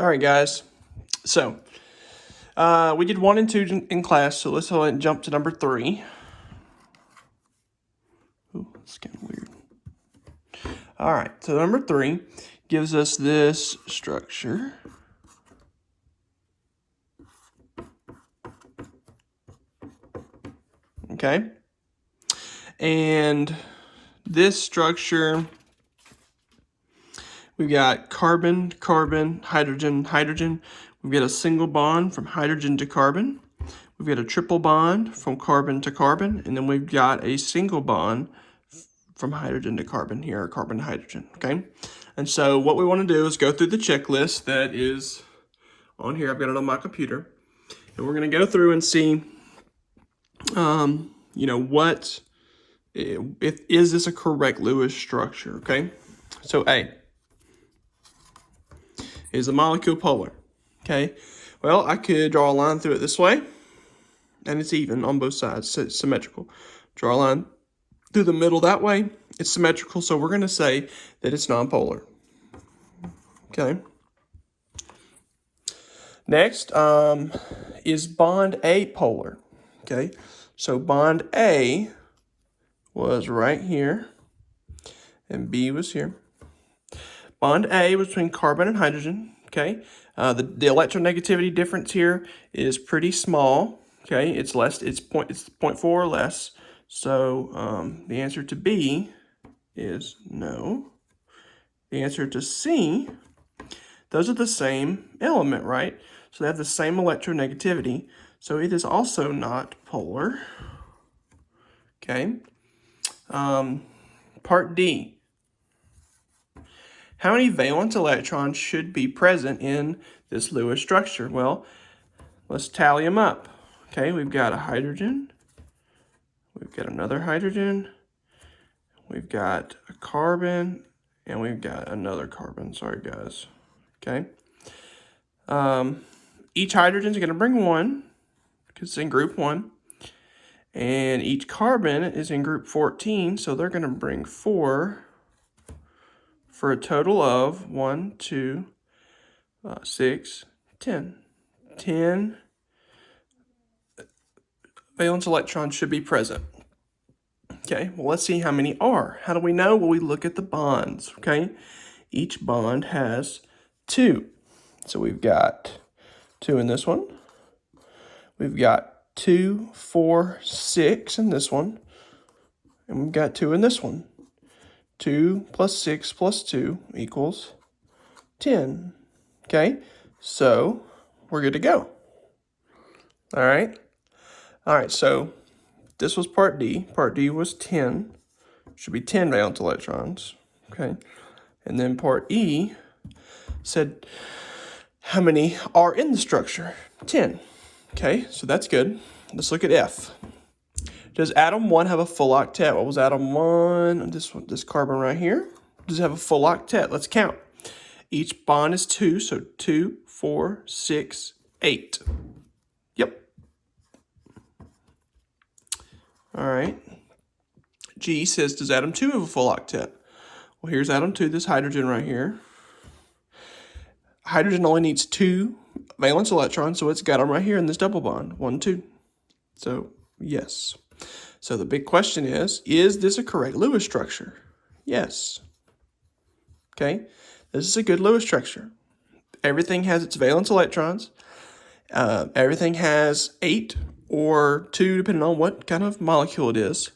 All right, guys. So we did 1 and 2 in class, so let's go ahead and jump to number 3. Ooh, that's kind of weird. All right, so number 3 gives us this structure. Okay. And this structure, we've got carbon, carbon, hydrogen, hydrogen. We've got a single bond from hydrogen to carbon. We've got a triple bond from carbon to carbon. And then we've got a single bond from hydrogen to carbon here, carbon to hydrogen, okay? And so what we want to do is go through the checklist that is on here. I've got it on my computer. And we're going to go through and see, what, is this a correct Lewis structure, okay? So A, is the molecule polar, okay? Well, I could draw a line through it this way, and it's even on both sides, so it's symmetrical. Draw a line through the middle that way, it's symmetrical, so we're going to say that it's nonpolar, okay? Next, is bond A polar, okay? So bond A was right here, and B was here. Bond A was between carbon and hydrogen, okay? The electronegativity difference here is pretty small, okay? It's less, it's 0.4 or less. So the answer to B is no. The answer to C, those are the same element, right? So they have the same electronegativity. So it is also not polar, okay? Part D. How many valence electrons should be present in this Lewis structure? Well, let's tally them up. Okay, we've got a hydrogen. We've got another hydrogen. We've got a carbon. And we've got another carbon. Sorry, guys. Okay. Each hydrogen is going to bring 1 because it's in group 1. And each carbon is in group 14, so they're going to bring 4. For a total of 1, 2, 6, 10. 10 valence electrons should be present. Okay, well, let's see how many are. How do we know? Well, we look at the bonds, okay? Each bond has 2. So we've got 2 in this one. We've got 2, 4, 6 in this one. And we've got 2 in this one. 2 plus 6 plus 2 equals 10. Okay, so we're good to go. All right. All right, so this was part D. Part D was 10. Should be 10 valence electrons. Okay, and then part E said how many are in the structure? 10. Okay, so that's good. Let's look at F. Does atom 1 have a full octet? What was atom 1? This carbon right here. Does it have a full octet? Let's count. Each bond is 2, so 2, 4, 6, 8. Yep. All right. G says, does atom 2 have a full octet? Well, here's atom 2, this hydrogen right here. Hydrogen only needs 2 valence electrons, so it's got them right here in this double bond, 1, 2. So, yes. So the big question is this a correct Lewis structure? Yes. Okay, this is a good Lewis structure. Everything has its valence electrons. Everything has 8 or 2, depending on what kind of molecule it is.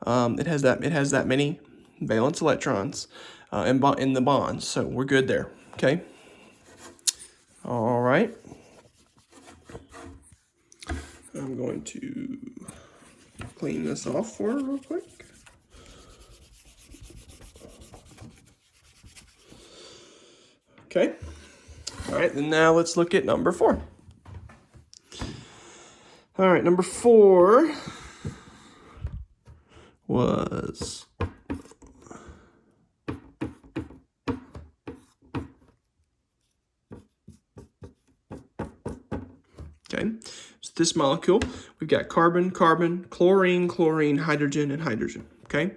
It has that many valence electrons in the bonds, so we're good there. Okay. All right. I'm going to clean this off for her real quick. Okay. All right, then now let's look at number 4. All right, number 4 was okay. So this molecule, we've got carbon, carbon, chlorine, chlorine, hydrogen, and hydrogen. Okay.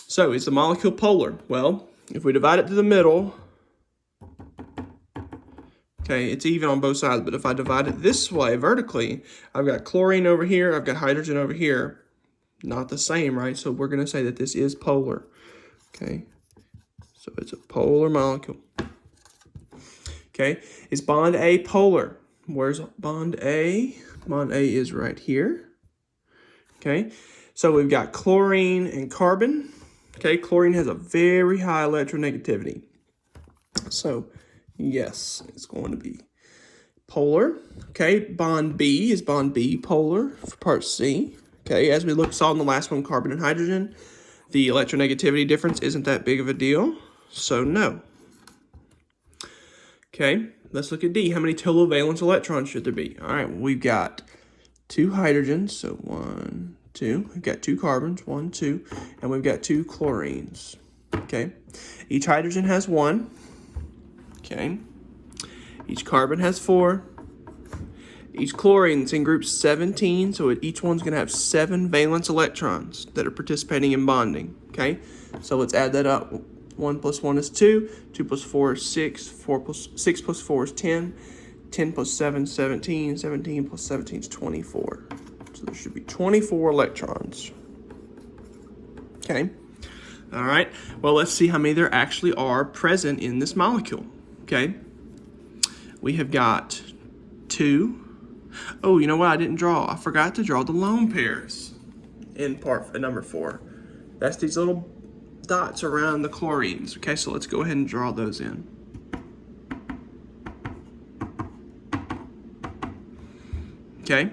So is the molecule polar? Well, if we divide it to the middle, Okay, it's even on both sides, but if I divide it this way vertically, I've got chlorine over here, I've got hydrogen over here. Not the same, right? So we're going to say that this is polar. Okay, so it's a polar molecule. Okay, is bond A polar? Where's bond A? Bond A is right here. Okay, so we've got chlorine and carbon. Okay, chlorine has a very high electronegativity. So, yes, it's going to be polar. Okay, bond B, is bond B polar for part C? Okay, as we saw in the last one, carbon and hydrogen, the electronegativity difference isn't that big of a deal, so no. Okay, let's look at D. How many total valence electrons should there be? All right, well, we've got 2 hydrogens, so 1, 2. We've got 2 carbons, 1, 2, and we've got 2 chlorines. Okay, each hydrogen has 1. Okay, each carbon has 4. Each chlorine's in group 17, so each one's going to have 7 valence electrons that are participating in bonding. Okay, so let's add that up. 1 plus 1 is 2, 2 plus 4 is 6, 6 plus 4 is 10, 10 plus 7 is 17, 17 plus 17 is 24. So there should be 24 electrons. Okay, all right, well, let's see how many there actually are present in this molecule. Okay, we have got 2. Oh, you know what I didn't draw? I forgot to draw the lone pairs in number 4. That's these little dots around the chlorines. Okay, so let's go ahead and draw those in. Okay,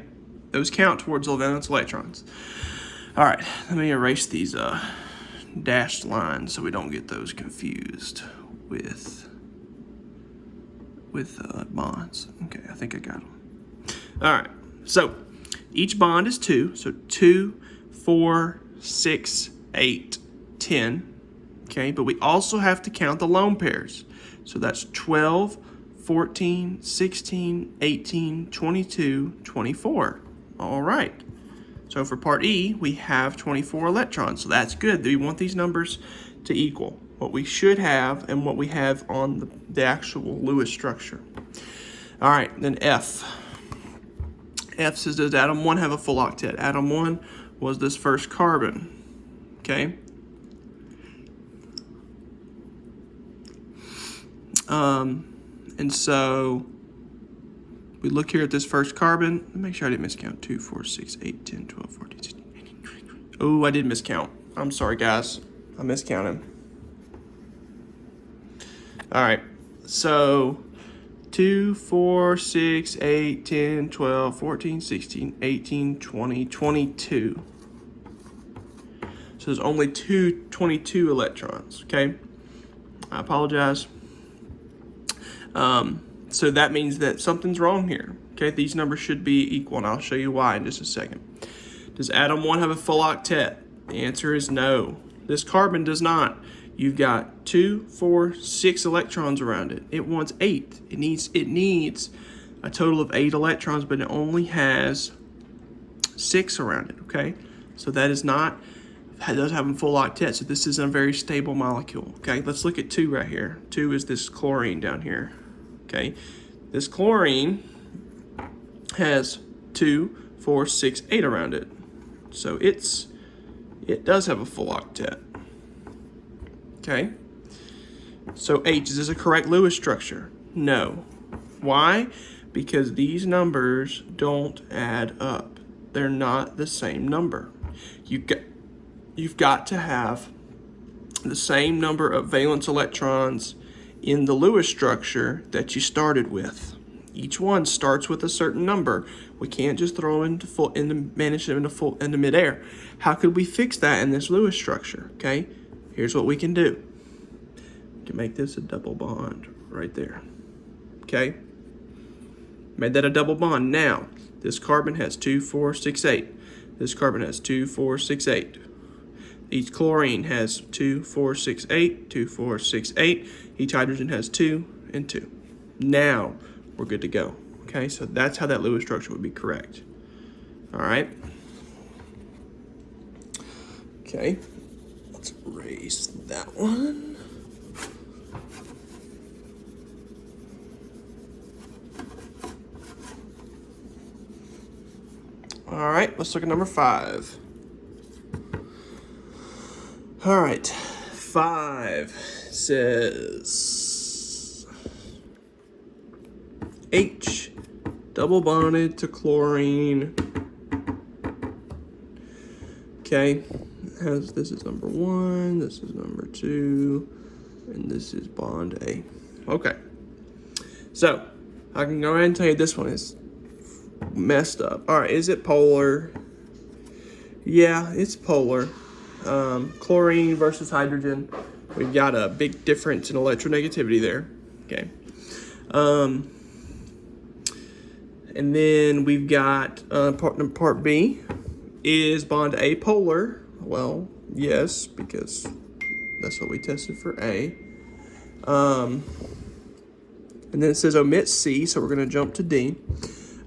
those count towards the valence electrons. All right, let me erase these dashed lines so we don't get those confused with bonds. Okay, I think I got them. All right, so each bond is 2. So 2, 4, 6, 8, 10. Okay, but we also have to count the lone pairs. So that's 12, 14, 16, 18, 22, 24. All right. So for part E, we have 24 electrons. So that's good. We want these numbers to equal what we should have and what we have on the actual Lewis structure. All right, then F. F says, does atom 1 have a full octet? Atom 1 was this first carbon. Okay. And so we look here at this first carbon. Let me make sure I didn't miscount. 2, 4, 6, 8, 10, 12, 14, 16, 18, 20. Oh, I did miscount. I'm sorry, guys. I miscounted. All right. So 2, 4, 6, 8, 10, 12, 14, 16, 18, 20, 22. So there's only 22 electrons, okay? I apologize. So that means that something's wrong here, okay? These numbers should be equal, and I'll show you why in just a second. Does atom 1 have a full octet? The answer is no. This carbon does not. You've got 2, 4, 6 electrons around it. It wants 8. It needs a total of 8 electrons, but it only has 6 around it, okay? So that is not, it doesn't have a full octet, so this isn't a very stable molecule, okay? Let's look at 2 right here. 2 is this chlorine down here, okay? This chlorine has 2, 4, 6, 8 around it. So it does have a full octet. Okay, so H, is this a correct Lewis structure? No. Why? Because these numbers don't add up. They're not the same number. You've got to have the same number of valence electrons in the Lewis structure that you started with. Each one starts with a certain number. We can't just throw manage them into midair. How could we fix that in this Lewis structure? Okay. Here's what we can do. We can make this a double bond right there. Okay? Made that a double bond. Now, this carbon has 2, 4, 6, 8. This carbon has 2, 4, 6, 8. Each chlorine has 2, 4, 6, 8, 2, 4, 6, 8. Each hydrogen has 2 and 2. Now, we're good to go. Okay, so that's how that Lewis structure would be correct. All right? Okay. Let's erase that one. All right, let's look at number 5. All right, 5 says H double bonded to chlorine. Okay, this is number 1, this is number 2, and this is bond A. Okay, so I can go ahead and tell you this one is messed up. All right, is it polar? Yeah, it's polar. Chlorine versus hydrogen. We've got a big difference in electronegativity there. Okay. And then we've got part B. Is bond A polar? Well, yes, because that's what we tested for A. And then it says omit C, so we're going to jump to D.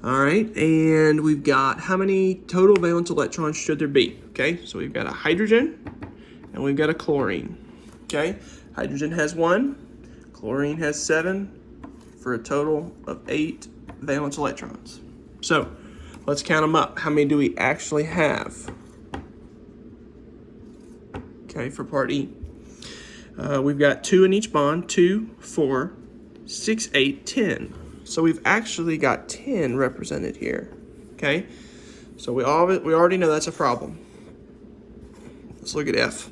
All right, and we've got how many total valence electrons should there be? Okay, so we've got a hydrogen and we've got a chlorine. Okay, hydrogen has 1, chlorine has 7, for a total of 8 valence electrons. So let's count them up. How many do we actually have? Okay, for part E. We've got 2 in each bond, 2, 4, 6, 8, 10. So we've actually got 10 represented here, okay? So we already know that's a problem. Let's look at F.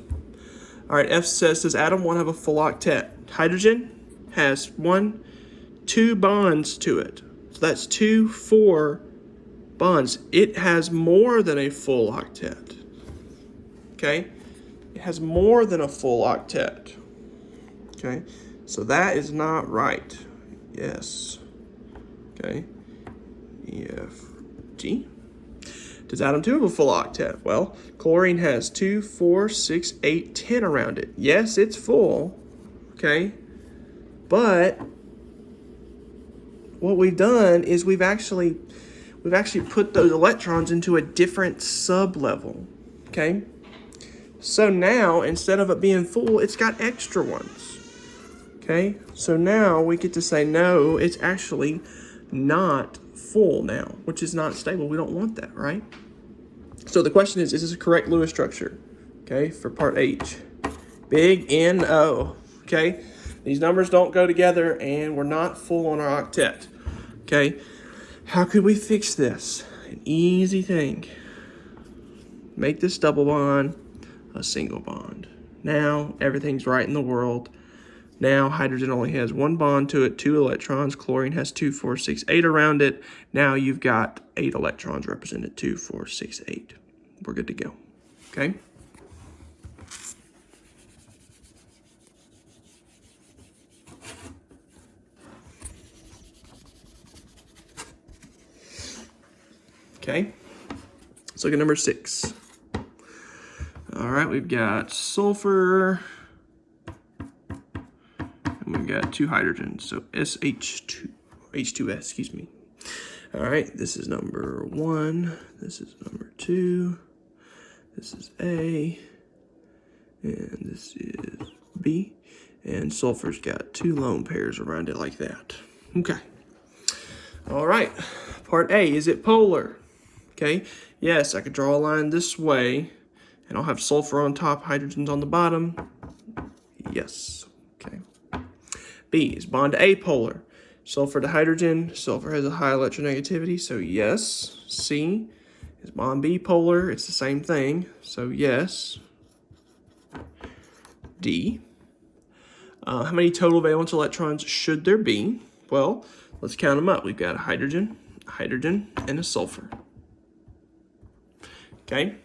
All right, F says, does atom 1 have a full octet? Hydrogen has 2 bonds to it. So that's 2, 4 bonds. It has more than a full octet, okay? It has more than a full octet, okay? So that is not right. Yes. Okay, E, F, G. Does atom 2 have a full octet? Well, chlorine has 2, 4, 6, 8, 10 around it. Yes, it's full, okay? But what we've done is we've actually put those electrons into a different sub-level, okay? So now, instead of it being full, it's got extra ones, okay? So now we get to say, no, it's actually not full now, which is not stable. We don't want that, right? So the question is this a correct Lewis structure? Okay, for part H. Big N-O, okay? These numbers don't go together and we're not full on our octet, okay? How could we fix this? An easy thing. Make this double bond a single bond. Now everything's right in the world. Now hydrogen only has 1 bond to it, 2 electrons. Chlorine has 2, 4, 6, 8 around it. Now you've got 8 electrons represented, 2, 4, 6, 8. We're good to go, okay? Okay, let's look at number 6. All right, we've got sulfur. We've got 2 hydrogens, so SH2, H2S, excuse me. All right, this is number 1, this is number 2, this is A, and this is B, and sulfur's got 2 lone pairs around it like that. Okay. All right, part A, is it polar? Okay, yes, I could draw a line this way, and I'll have sulfur on top, hydrogens on the bottom. Yes, okay. B, is bond apolar? Sulfur to hydrogen, sulfur has a high electronegativity, so yes. C, is bond B polar? It's the same thing, so yes. D, how many total valence electrons should there be? Well, let's count them up. We've got a hydrogen, and a sulfur. Okay,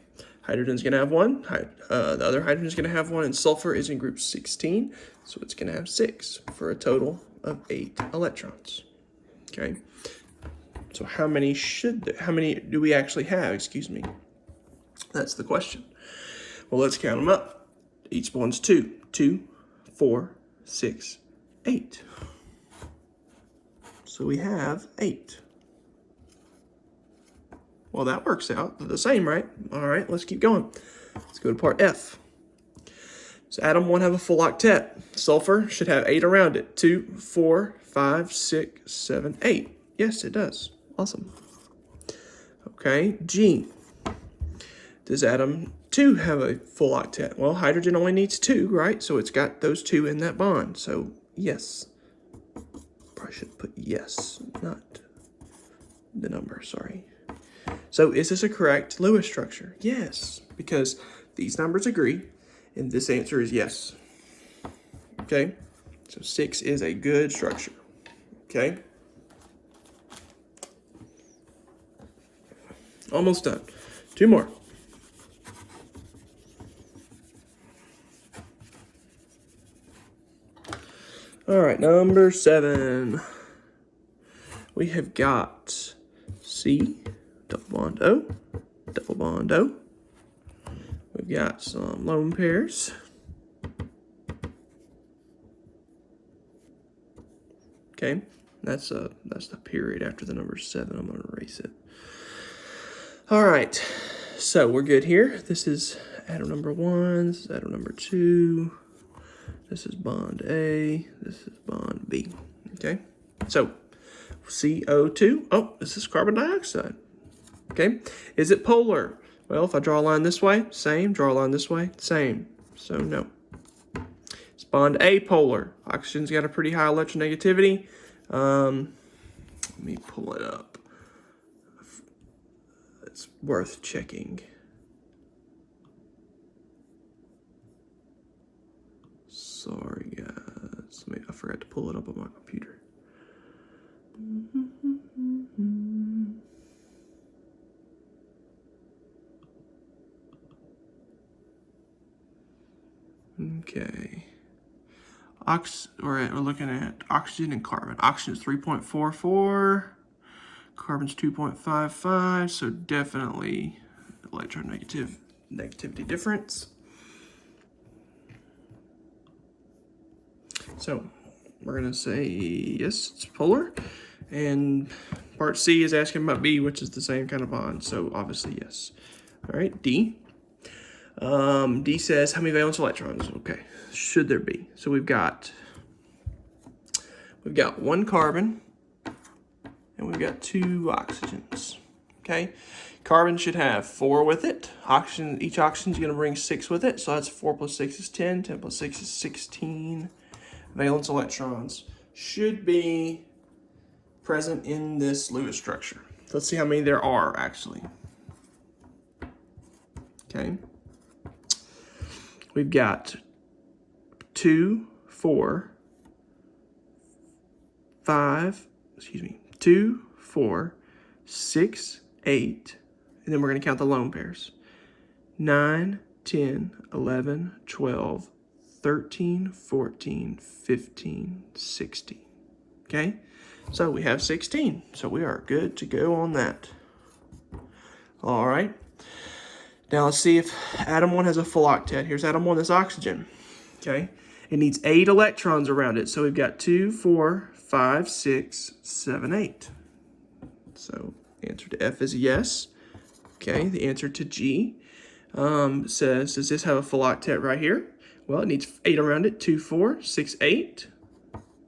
hydrogen's gonna have 1, the other hydrogen's gonna have 1, and sulfur is in group 16, so it's gonna have 6 for a total of 8 electrons. Okay, so how many do we actually have? Excuse me. That's the question. Well, let's count them up. Each one's 2, 2, 4, 6, 8. So we have 8. Well, that works out. They're the same, right? All right, let's keep going. Let's go to part F. So atom 1 have a full octet. Sulfur should have 8 around it. 2, 4, 5, 6, 7, 8. Yes, it does. Awesome. Okay, G. Does atom 2 have a full octet? Well, hydrogen only needs 2, right? So it's got those 2 in that bond. So yes. Probably should put yes, not the number, sorry. So is this a correct Lewis structure? Yes, because these numbers agree, and this answer is yes. Okay, so 6 is a good structure. Okay. Almost done. 2 more. All right, number 7. We have got C, double bond O, double bond O. We've got some lone pairs. Okay, that's the period after the number 7. I'm gonna erase it. All right, so we're good here. This is atom number 1, this is atom number 2, this is bond A, this is bond B. Okay, so CO2, oh, this is carbon dioxide. Okay, is it polar? Well, if I draw a line this way, same, draw a line this way, same, so no. It's bond apolar. Oxygen's got a pretty high electronegativity. Let me pull it up. It's worth checking. Sorry, guys. I forgot to pull it up on my computer. Okay. We're looking at oxygen and carbon. Oxygen is 3.44. Carbon's 2.55. So definitely electronegativity difference. So we're gonna say yes, it's polar. And part C is asking about B, which is the same kind of bond. So obviously yes. All right, D. D says how many valence electrons? Okay, should there be? So we've got 1 carbon and we've got 2 oxygens. Okay, carbon should have 4 with it. Each oxygen is going to bring 6 with it. So that's 4 plus 6 is 10. 10 plus 6 is 16 valence electrons. Should be present in this Lewis structure. Let's see how many there are actually. Okay. We've got 2, 4, 6, 8, and then we're going to count the lone pairs. 9, 10, 11, 12, 13, 14, 15, 16. Okay, so we have 16. So we are good to go on that. All right. Now let's see if atom 1 has a full octet. Here's atom 1, that's oxygen. Okay, it needs 8 electrons around it. So we've got 2, 4, 5, 6, 7, 8. So the answer to F is yes. Okay, the answer to G says, does this have a full octet right here? Well, it needs 8 around it. 2, 4, 6, 8.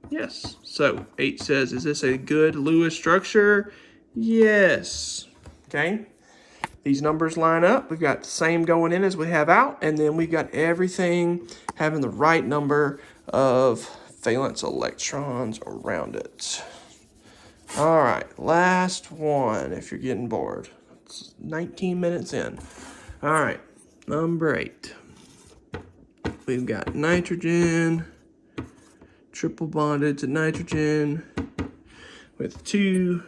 Yes. So 8 says, is this a good Lewis structure? Yes. Okay. These numbers line up. We've got the same going in as we have out, and then we've got everything having the right number of valence electrons around it. All right, last one if you're getting bored. It's 19 minutes in. All right, number 8. We've got nitrogen, triple bonded to nitrogen with 2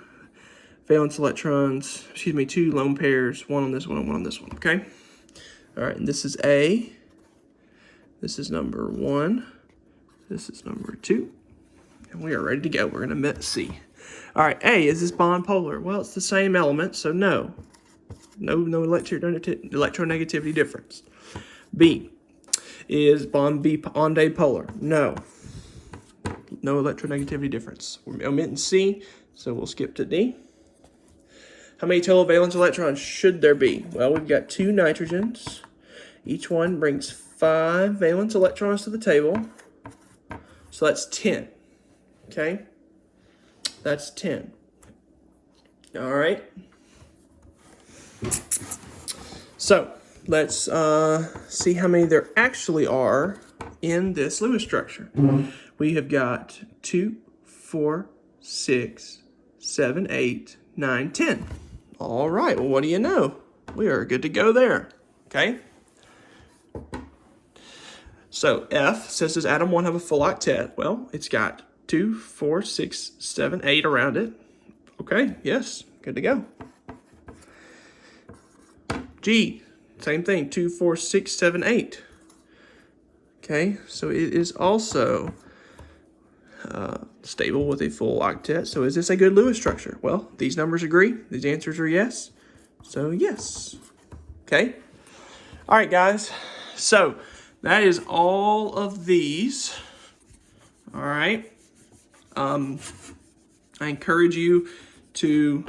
valence electrons, 2 lone pairs, 1 on this one and 1 on this one, okay? All right, and this is A. This is number 1. This is number 2. And we are ready to go. We're gonna met C. All right, A, is this bond polar? Well, it's the same element, so no. No electronegativity difference. B, is bond B bond A polar? No. No electronegativity difference. We're omitting C, so we'll skip to D. How many total valence electrons should there be? Well, we've got 2 nitrogens. Each one brings 5 valence electrons to the table. So that's 10. Okay? That's 10. All right. So let's see how many there actually are in this Lewis structure. We have got 2, 4, 6, 7, 8, 9, 10. All right, well, what do you know? We are good to go there, okay? So F says, does atom 1 have a full octet? Well, it's got 2, 4, 6, 7, 8 around it. Okay, yes, good to go. G, same thing, 2, 4, 6, 7, 8. Okay, so it is also stable with a full octet. So is this a good Lewis structure? Well, these numbers agree. These answers are yes. So yes. Okay. All right, guys. So that is all of these. All right. I encourage you to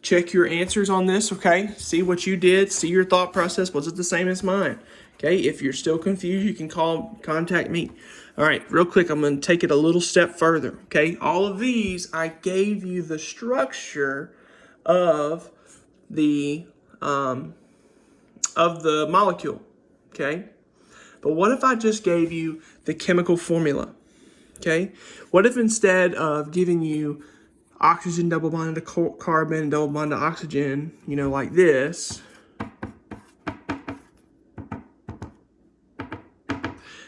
check your answers on this, okay? See what you did, see your thought process. Was it the same as mine? Okay, if you're still confused, you can contact me. All right, real quick, I'm gonna take it a little step further, okay? All of these, I gave you the structure of the molecule, okay? But what if I just gave you the chemical formula, okay? What if instead of giving you oxygen double bonded to carbon, double bonded to oxygen, you know, like this,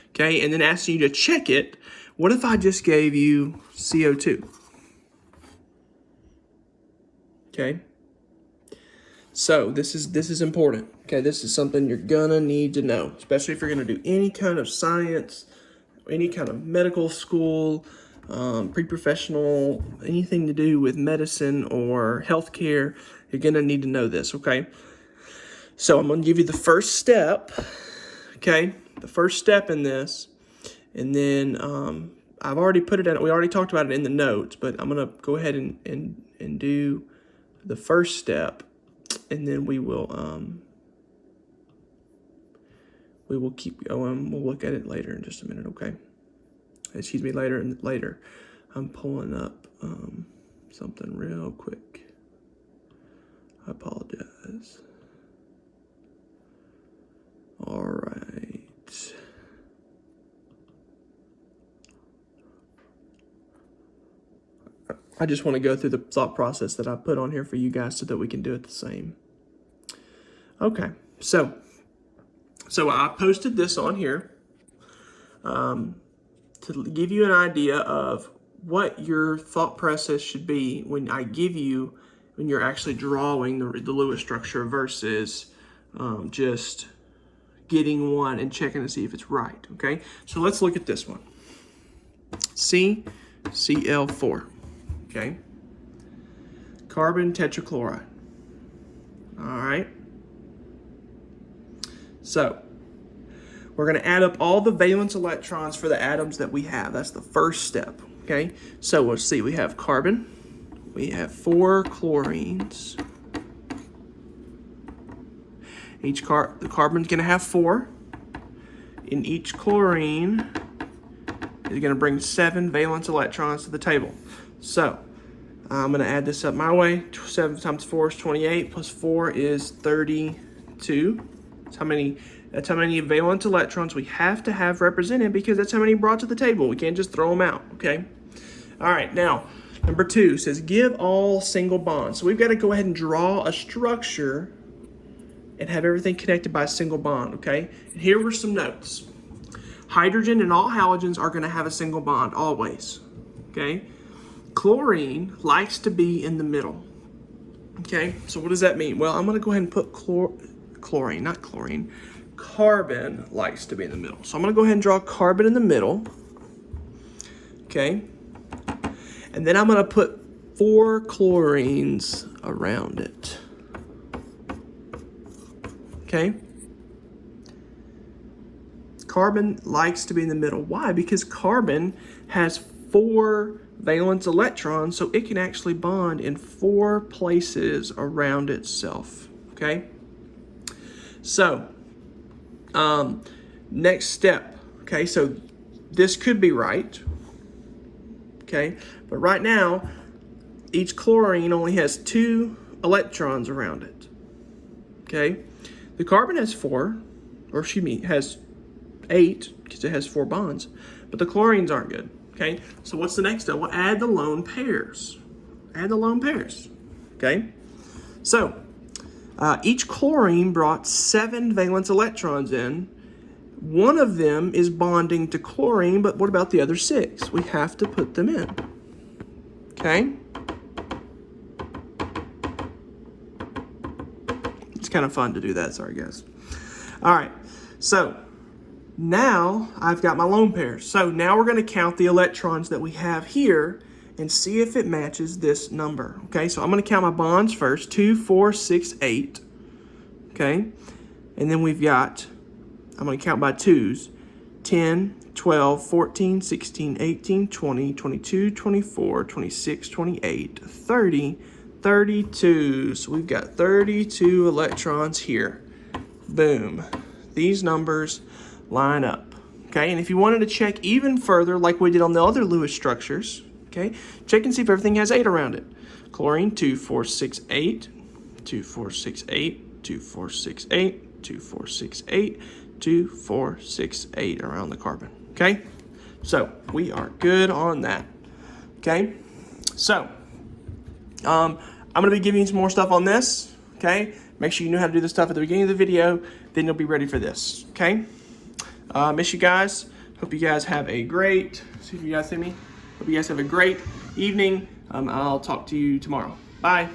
okay, and then asking you to check it, what if I just gave you CO2? Okay, so this is important. Okay, this is something you're gonna need to know, especially if you're gonna do any kind of science, any kind of medical school, pre-professional, anything to do with medicine or healthcare. You're gonna need to know this. Okay, so I'm gonna give you the first step. Okay, the first step in this, and then I've already put it in. We already talked about it in the notes, but I'm gonna go ahead and do the first step, and then we will keep going. We'll look at it later in just a minute. Okay. Excuse me. Later. I'm pulling up something real quick. I apologize. All right. I just want to go through the thought process that I put on here for you guys so that we can do it the same. Okay, so I posted this on here to give you an idea of what your thought process should be when you're actually drawing the Lewis structure versus just getting one and checking to see if it's right, okay? So let's look at this one. CCl4, okay? Carbon tetrachloride, all right? So we're going to add up all the valence electrons for the atoms that we have. That's the first step, okay? So let's see, we have carbon, we have 4 chlorines. The carbon's going to have 4, and each chlorine is going to bring 7 valence electrons to the table. So I'm going to add this up my way. 7 times 4 is 28, plus 4 is 32. That's how many valence electrons we have to have represented, because that's how many brought to the table. We can't just throw them out, okay? All right, now, number 2 says give all single bonds. So we've got to go ahead and draw a structure and have everything connected by a single bond, okay? And here were some notes. Hydrogen and all halogens are going to have a single bond always, okay? Chlorine likes to be in the middle, okay? So what does that mean? Well, I'm going to go ahead and put chlorine, not chlorine. Carbon likes to be in the middle. So I'm going to go ahead and draw carbon in the middle, okay? And then I'm going to put 4 chlorines around it. Okay? Carbon likes to be in the middle. Why? Because carbon has 4 valence electrons, so it can actually bond in 4 places around itself. Okay? So, next step. Okay, so this could be right. Okay? But right now, each chlorine only has 2 electrons around it. okay? The carbon has 4, or excuse me, has 8, because it has 4 bonds, but the chlorines aren't good, okay? So what's the next step? We'll add the lone pairs. Add the lone pairs, okay? So each chlorine brought 7 valence electrons in. One of them is bonding to chlorine, but what about the other 6? We have to put them in, okay? It's kind of fun to do that, sorry guys. All right, so now I've got my lone pairs. So now we're going to count the electrons that we have here and see if it matches this number, okay? So I'm going to count my bonds first, 2, 4, 6, 8, okay? And then we've got, I'm going to count by 2s, 10, 12, 14, 16, 18, 20, 22, 24, 26, 28, 30, 32. So we've got 32 electrons here. Boom. These numbers line up, okay? And if you wanted to check even further, like we did on the other Lewis structures, okay, check and see if everything has 8 around it. Chlorine, 2, 4, 6, 8, 2, 4, 6, 8, 2, 4, 6, 8, 2, 4, 6, 8, 2, 4, 6, 8 around the carbon, okay? So we are good on that, okay? So I'm going to be giving you some more stuff on this, okay? Make sure you know how to do this stuff at the beginning of the video, then you'll be ready for this, okay? Miss you guys. Hope you guys have a great, see if you guys see me. Hope you guys have a great evening. I'll talk to you tomorrow. Bye.